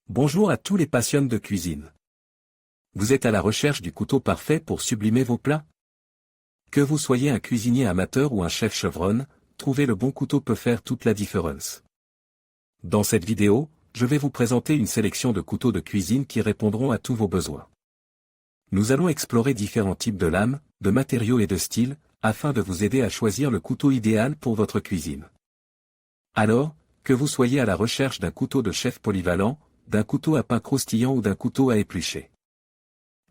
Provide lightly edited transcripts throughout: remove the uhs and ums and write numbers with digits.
Bonjour à tous les passionnés de cuisine. Vous êtes à la recherche du couteau parfait pour sublimer vos plats? Que vous soyez un cuisinier amateur ou un chef chevronne, trouver le bon couteau peut faire toute la différence. Dans cette vidéo, je vais vous présenter une sélection de couteaux de cuisine qui répondront à tous vos besoins. Nous allons explorer différents types de lames, de matériaux et de styles, afin de vous aider à choisir le couteau idéal pour votre cuisine. Alors, que vous soyez à la recherche d'un couteau de chef polyvalent, d'un couteau à pain croustillant ou d'un couteau à éplucher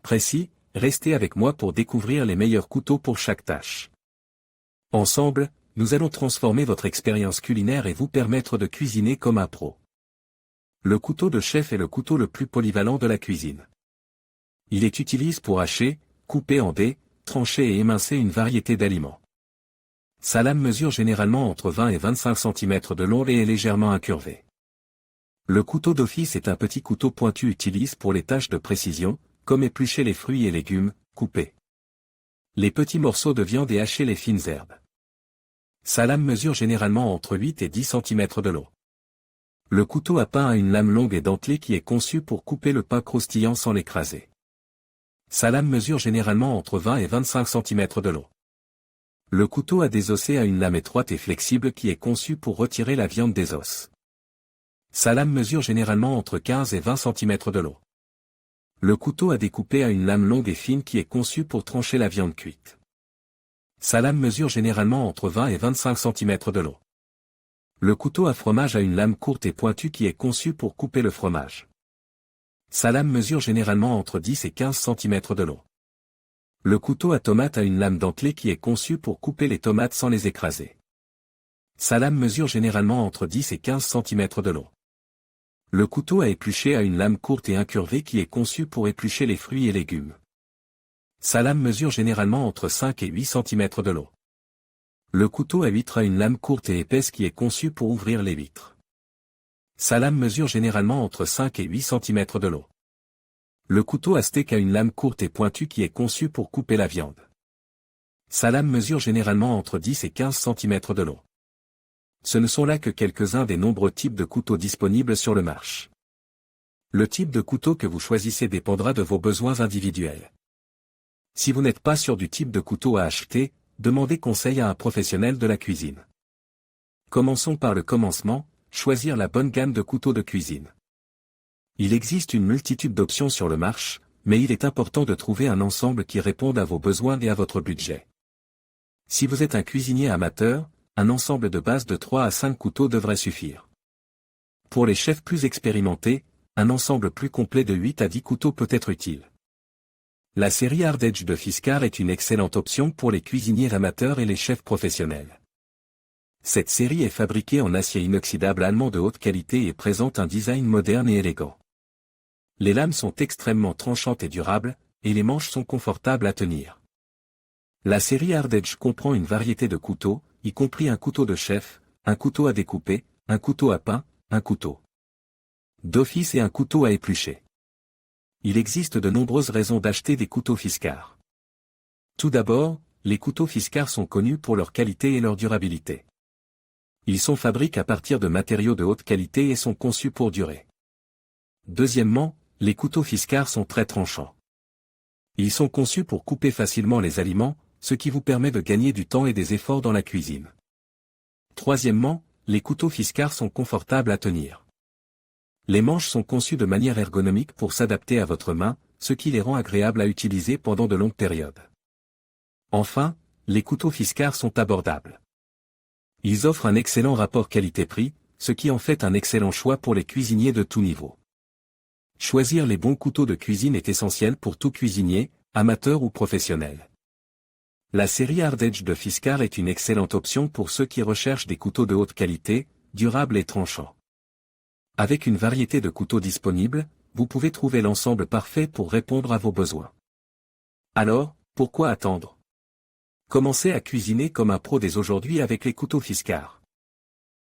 précis, restez avec moi pour découvrir les meilleurs couteaux pour chaque tâche. Ensemble, nous allons transformer votre expérience culinaire et vous permettre de cuisiner comme un pro. Le couteau de chef est le couteau le plus polyvalent de la cuisine. Il est utilisé pour hacher, couper en dés, trancher et émincer une variété d'aliments. Sa lame mesure généralement entre 20 et 25 cm de long et est légèrement incurvée. Le couteau d'office est un petit couteau pointu utilisé pour les tâches de précision, comme éplucher les fruits et légumes, couper les petits morceaux de viande et hacher les fines herbes. Sa lame mesure généralement entre 8 et 10 cm de long. Le couteau à pain a une lame longue et dentelée qui est conçue pour couper le pain croustillant sans l'écraser. Sa lame mesure généralement entre 20 et 25 cm de long. Le couteau à désossé a une lame étroite et flexible qui est conçue pour retirer la viande des os. Sa lame mesure généralement entre 15 et 20 cm de long. Le couteau à découper a une lame longue et fine qui est conçue pour trancher la viande cuite. Sa lame mesure généralement entre 20 et 25 cm de long. Le couteau à fromage a une lame courte et pointue qui est conçue pour couper le fromage. Sa lame mesure généralement entre 10 et 15 cm de long. Le couteau à tomate a une lame dentelée qui est conçue pour couper les tomates sans les écraser. Sa lame mesure généralement entre 10 et 15 cm de long. Le couteau à éplucher a une lame courte et incurvée qui est conçue pour éplucher les fruits et légumes. Sa lame mesure généralement entre 5 et 8 cm de long. Le couteau à huître a une lame courte et épaisse qui est conçue pour ouvrir les huîtres. Sa lame mesure généralement entre 5 et 8 cm de long. Le couteau à steak a une lame courte et pointue qui est conçue pour couper la viande. Sa lame mesure généralement entre 10 et 15 cm de long. Ce ne sont là que quelques-uns des nombreux types de couteaux disponibles sur le marché. Le type de couteau que vous choisissez dépendra de vos besoins individuels. Si vous n'êtes pas sûr du type de couteau à acheter, demandez conseil à un professionnel de la cuisine. Commençons par le commencement, choisir la bonne gamme de couteaux de cuisine. Il existe une multitude d'options sur le marché, mais il est important de trouver un ensemble qui réponde à vos besoins et à votre budget. Si vous êtes un cuisinier amateur, un ensemble de base de 3 à 5 couteaux devrait suffire. Pour les chefs plus expérimentés, un ensemble plus complet de 8 à 10 couteaux peut être utile. La série Hard Edge de Fiskars est une excellente option pour les cuisiniers amateurs et les chefs professionnels. Cette série est fabriquée en acier inoxydable allemand de haute qualité et présente un design moderne et élégant. Les lames sont extrêmement tranchantes et durables, et les manches sont confortables à tenir. La série Hard Edge comprend une variété de couteaux, y compris un couteau de chef, un couteau à découper, un couteau à pain, un couteau d'office et un couteau à éplucher. Il existe de nombreuses raisons d'acheter des couteaux Fiskars. Tout d'abord, les couteaux Fiskars sont connus pour leur qualité et leur durabilité. Ils sont fabriqués à partir de matériaux de haute qualité et sont conçus pour durer. Deuxièmement, les couteaux Fiskars sont très tranchants. Ils sont conçus pour couper facilement les aliments, ce qui vous permet de gagner du temps et des efforts dans la cuisine. Troisièmement, les couteaux Fiskars sont confortables à tenir. Les manches sont conçues de manière ergonomique pour s'adapter à votre main, ce qui les rend agréables à utiliser pendant de longues périodes. Enfin, les couteaux Fiskars sont abordables. Ils offrent un excellent rapport qualité-prix, ce qui en fait un excellent choix pour les cuisiniers de tout niveau. Choisir les bons couteaux de cuisine est essentiel pour tout cuisinier, amateur ou professionnel. La série Hard Edge de Fiskars est une excellente option pour ceux qui recherchent des couteaux de haute qualité, durables et tranchants. Avec une variété de couteaux disponibles, vous pouvez trouver l'ensemble parfait pour répondre à vos besoins. Alors, pourquoi attendre? Commencez à cuisiner comme un pro dès aujourd'hui avec les couteaux Fiskars.